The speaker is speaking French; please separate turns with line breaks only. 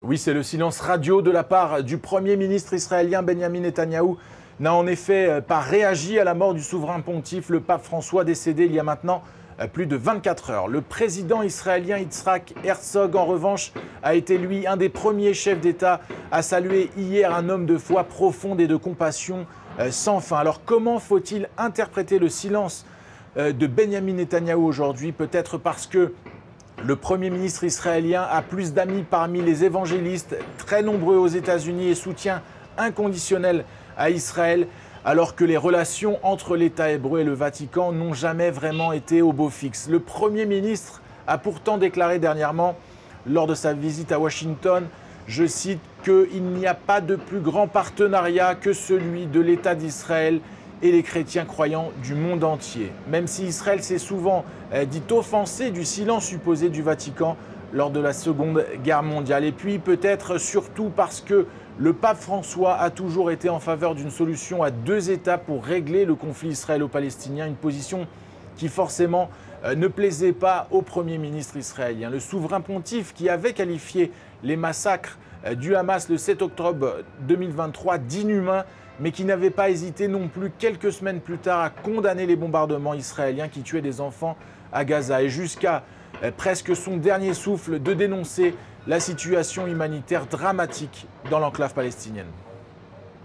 Oui, c'est le silence radio de la part du Premier ministre israélien Benjamin Netanyahou. N'a en effet pas réagi à la mort du souverain pontife, le pape François, décédé il y a maintenant plus de 24 heures. Le président israélien Yitzhak Herzog, en revanche, a été lui un des premiers chefs d'État à saluer hier un homme de foi profonde et de compassion sans fin. Alors comment faut-il interpréter le silence de Benjamin Netanyahou aujourd'hui? Peut-être parce que le Premier ministre israélien a plus d'amis parmi les évangélistes, très nombreux aux États-Unis et soutien inconditionnel à Israël, alors que les relations entre l'État hébreu et le Vatican n'ont jamais vraiment été au beau fixe. Le Premier ministre a pourtant déclaré dernièrement, lors de sa visite à Washington, je cite, qu'il n'y a pas de plus grand partenariat que celui de l'État d'Israël et les chrétiens croyants du monde entier. Même si Israël s'est souvent dit offensé du silence supposé du Vatican lors de la Seconde Guerre mondiale. Et puis peut-être surtout parce que le pape François a toujours été en faveur d'une solution à deux États pour régler le conflit israélo-palestinien, une position qui forcément ne plaisait pas au Premier ministre israélien. Le souverain pontife qui avait qualifié les massacres du Hamas le 7 octobre 2023 d'inhumains, mais qui n'avait pas hésité non plus quelques semaines plus tard à condamner les bombardements israéliens qui tuaient des enfants à Gaza et jusqu'à presque son dernier souffle de dénoncer la situation humanitaire dramatique dans l'enclave palestinienne.